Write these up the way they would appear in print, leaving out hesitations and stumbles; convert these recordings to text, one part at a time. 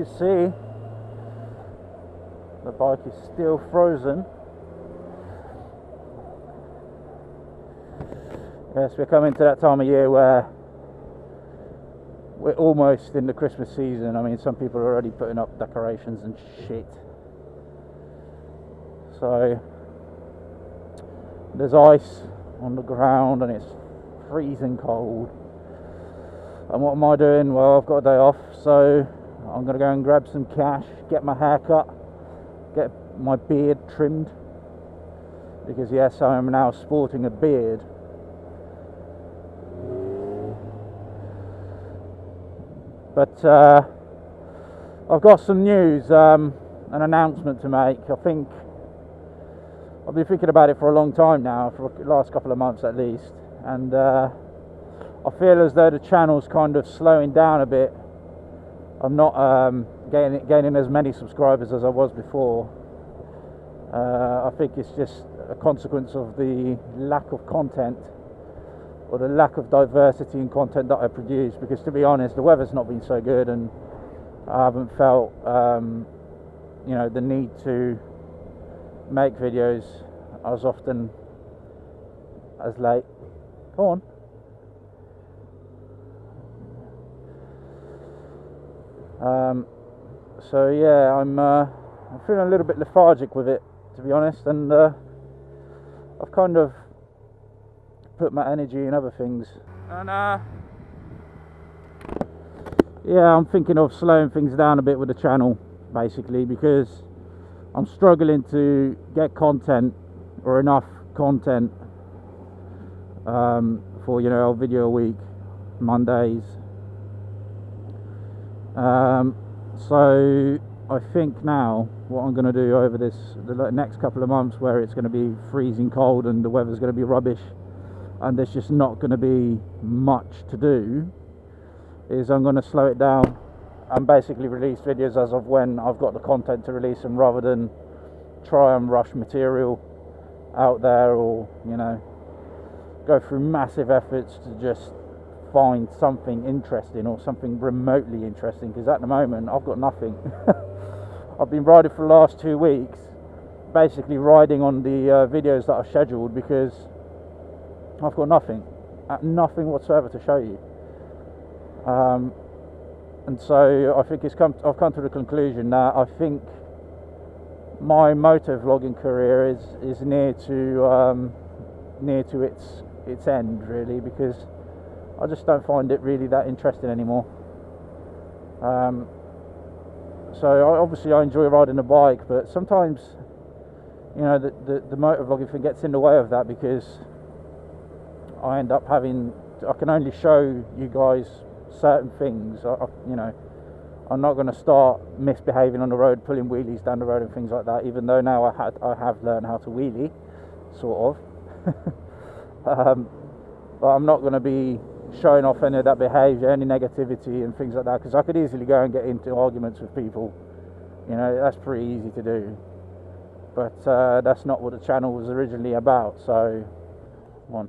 can see, the bike is still frozen. Yes, we're coming to that time of year where we're almost in the Christmas season. I mean, some people are already putting up decorations and shit. So there's ice on the ground and it's freezing cold. And what am I doing? Well, I've got a day off, so I'm going to go and grab some cash, get my hair cut, get my beard trimmed, because yes, I am now sporting a beard. But I've got some news, an announcement to make. I think I've been thinking about it for a long time now, for the last couple of months at least, and I feel as though the channel's kind of slowing down a bit. I'm not gaining as many subscribers as I was before. I think it's just a consequence of the lack of content, or the lack of diversity in content that I produce, because to be honest, the weather's not been so good and I haven't felt you know, the need to make videos as often as late. Go on. So yeah, I'm feeling a little bit lethargic with it, to be honest, and I've kind of put my energy in other things, and yeah, I'm thinking of slowing things down a bit with the channel, basically, because I'm struggling to get content, or enough content, for, you know, a video a week, Mondays. So I think now what I'm going to do over the next couple of months, where it's going to be freezing cold and the weather's going to be rubbish and there's just not going to be much to do, is I'm going to slow it down and basically release videos as of when I've got the content to release them, rather than try and rush material out there, or, you know, go through massive efforts to just find something interesting or something remotely interesting, because at the moment I've got nothing. I've been riding for the last 2 weeks, basically riding on the videos that I've scheduled, because I've got nothing whatsoever to show you. And so I think I've come to the conclusion that I think my motor vlogging career is near to its end, really, because I just don't find it really that interesting anymore. So obviously I enjoy riding a bike, but sometimes, you know, the motor vlogging thing gets in the way of that, because I end up I can only show you guys certain things. You know, I'm not going to start misbehaving on the road, pulling wheelies down the road and things like that, even though now I have learned how to wheelie, sort of. But I'm not going to be showing off any of that behaviour, any negativity and things like that, because I could easily go and get into arguments with people. You know, that's pretty easy to do. But that's not what the channel was originally about. So, one.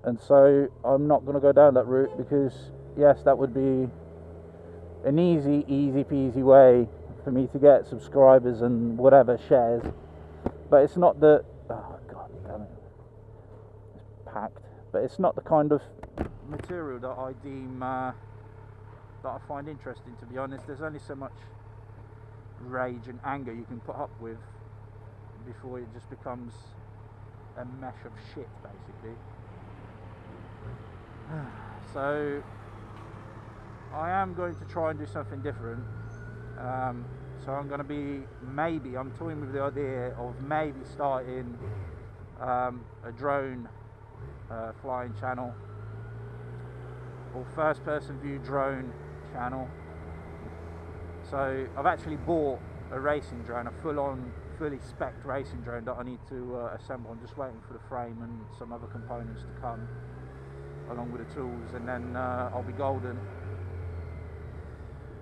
And so I'm not going to go down that route, because yes, that would be an easy peasy way for me to get subscribers and whatever, shares. But it's not the, oh god damn it, it's packed. But it's not the kind of material that I deem that I find interesting, to be honest. There's only so much rage and anger you can put up with before it just becomes a mesh of shit, basically. So I am going to try and do something different. So I'm going to be, I'm toying with the idea of maybe starting a drone flying channel, or first person view drone channel. So I've actually bought a racing drone, a fully spec'd racing drone that I need to assemble. I'm just waiting for the frame and some other components to come along with the tools, and then I'll be golden.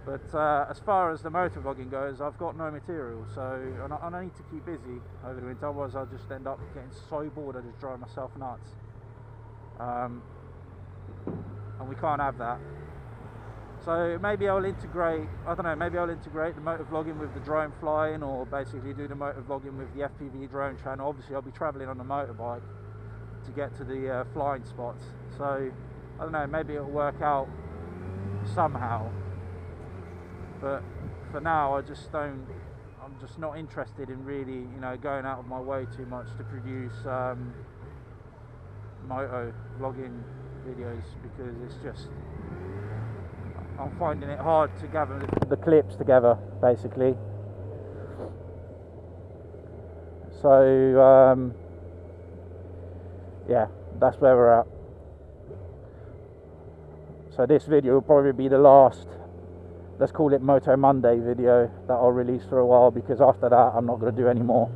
But as far as the motor vlogging goes, I've got no material, so I need to keep busy over the winter, otherwise I'll just end up getting so bored I just drive myself nuts. And we can't have that. So maybe I'll integrate, I don't know, maybe I'll integrate the motovlogging with the drone flying, or basically do the motovlogging with the FPV drone channel. Obviously I'll be travelling on a motorbike to get to the flying spots, so I don't know, maybe it'll work out somehow, but for now I'm just not interested in really, you know, going out of my way too much to produce moto vlogging videos, because it's just, I'm finding it hard to gather the clips together, basically. So yeah, that's where we're at. So this video will probably be the last, let's call it Moto Monday video, that I'll release for a while, because after that I'm not going to do any more.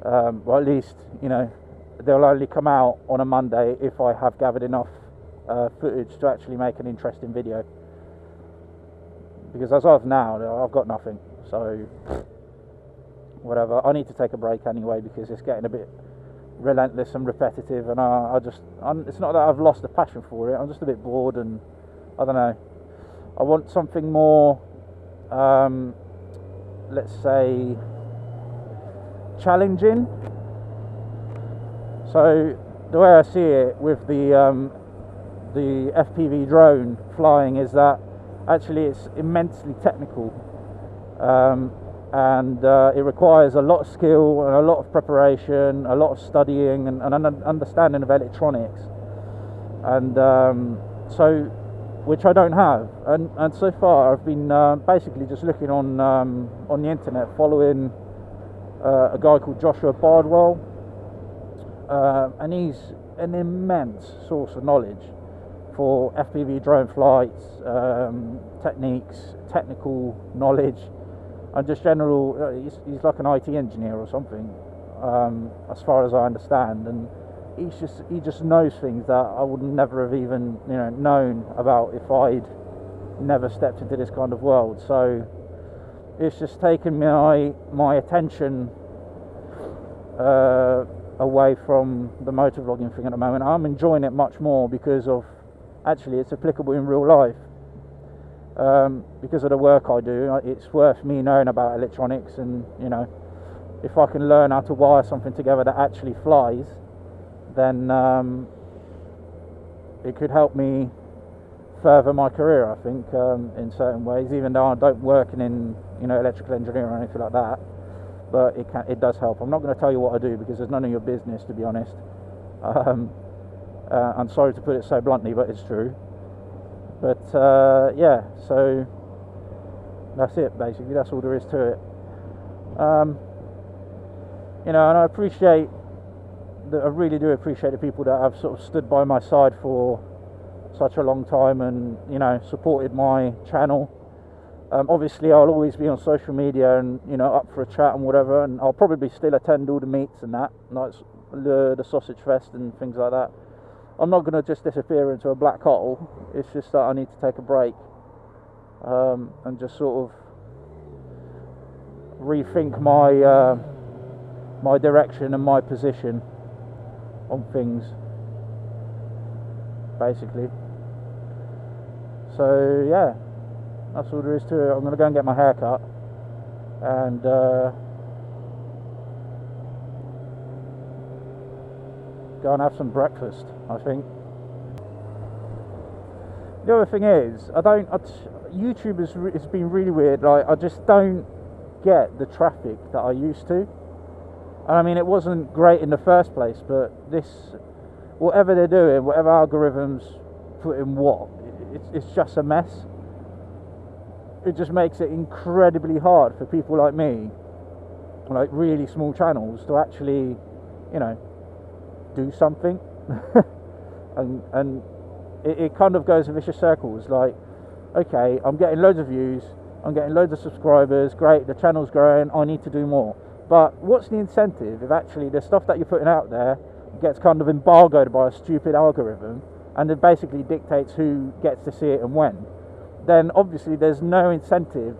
Or at least, you know, they'll only come out on a Monday if I have gathered enough footage to actually make an interesting video. Because as of now, I've got nothing, so whatever. I need to take a break anyway, because it's getting a bit relentless and repetitive, and it's not that I've lost the passion for it, I'm just a bit bored, and I don't know, I want something more, let's say, challenging. So the way I see it with the FPV drone flying is that actually it's immensely technical, and it requires a lot of skill and a lot of preparation, a lot of studying, and an understanding of electronics, and so, which I don't have, and so far I've been basically just looking on the internet, following a guy called Joshua Bardwell, and he's an immense source of knowledge for FPV drone flights, techniques, technical knowledge, and just general. He's like an IT engineer or something, as far as I understand, and he just knows things that I would never have even, you know, known about if I'd never stepped into this kind of world. So it's just taken my attention away from the motovlogging thing at the moment. I'm enjoying it much more because of, actually, it's applicable in real life. Because of the work I do, it's worth me knowing about electronics, and, you know, if I can learn how to wire something together that actually flies, then it could help me further my career, I think, in certain ways, even though I don't work in, you know, electrical engineering or anything like that. But it does help. I'm not going to tell you what I do, because there's none of your business, to be honest. I'm sorry to put it so bluntly, but it's true. But yeah, so that's it, basically. That's all there is to it. You know, and I really do appreciate the people that have sort of stood by my side for such a long time, and, you know, supported my channel. Obviously I'll always be on social media, and, you know, up for a chat and whatever, and I'll probably still attend all the meets and that, like the Sausage Fest and things like that. I'm not going to just disappear into a black hole. It's just that I need to take a break, and just sort of rethink my direction and my position on things, basically. So yeah, that's all there is to it. I'm going to go and get my hair cut, and go and have some breakfast, I think. The other thing is, YouTube has been really weird. Like, I just don't get the traffic that I used to. And I mean, it wasn't great in the first place, but whatever they're doing, whatever algorithms put in what, it's just a mess. It just makes it incredibly hard for people like me, like really small channels, to actually, you know, do something. and it kind of goes in vicious circles. Like, okay, I'm getting loads of views, I'm getting loads of subscribers, great, the channel's growing, I need to do more. But what's the incentive if actually the stuff that you're putting out there gets kind of embargoed by a stupid algorithm, and it basically dictates who gets to see it and when? Then obviously there's no incentive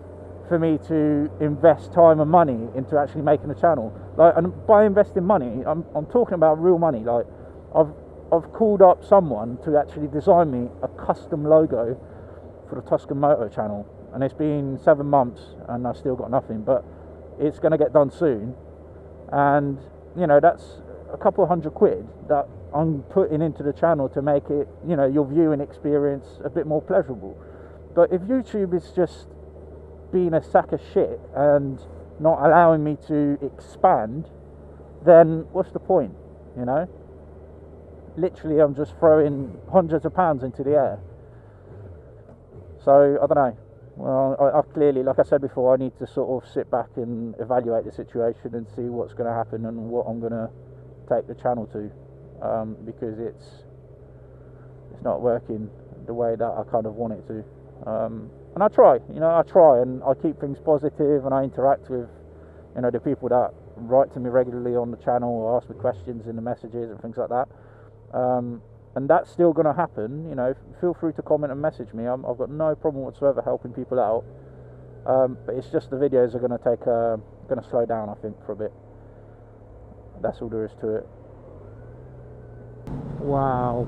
for me to invest time and money into actually making a channel. Like, and by investing money, I'm talking about real money. Like, I've called up someone to actually design me a custom logo for the Tuscan Moto channel, and it's been 7 months and I still got nothing, but it's going to get done soon. And you know, that's a couple of £100 that I'm putting into the channel to make it, you know, your viewing experience a bit more pleasurable. But if YouTube is just being a sack of shit and not allowing me to expand, then what's the point, you know? Literally, I'm just throwing hundreds of pounds into the air. So I don't know. Well, I clearly, like I said before, I need to sort of sit back and evaluate the situation and see what's going to happen and what I'm going to take the channel to, because it's not working the way that I kind of want it to. And I try, you know, and I keep things positive, and I interact with, you know, the people that write to me regularly on the channel or ask me questions in the messages and things like that. And that's still going to happen. You know, feel free to comment and message me. I've got no problem whatsoever helping people out. But it's just the videos are going to slow down, I think, for a bit. That's all there is to it. Wow.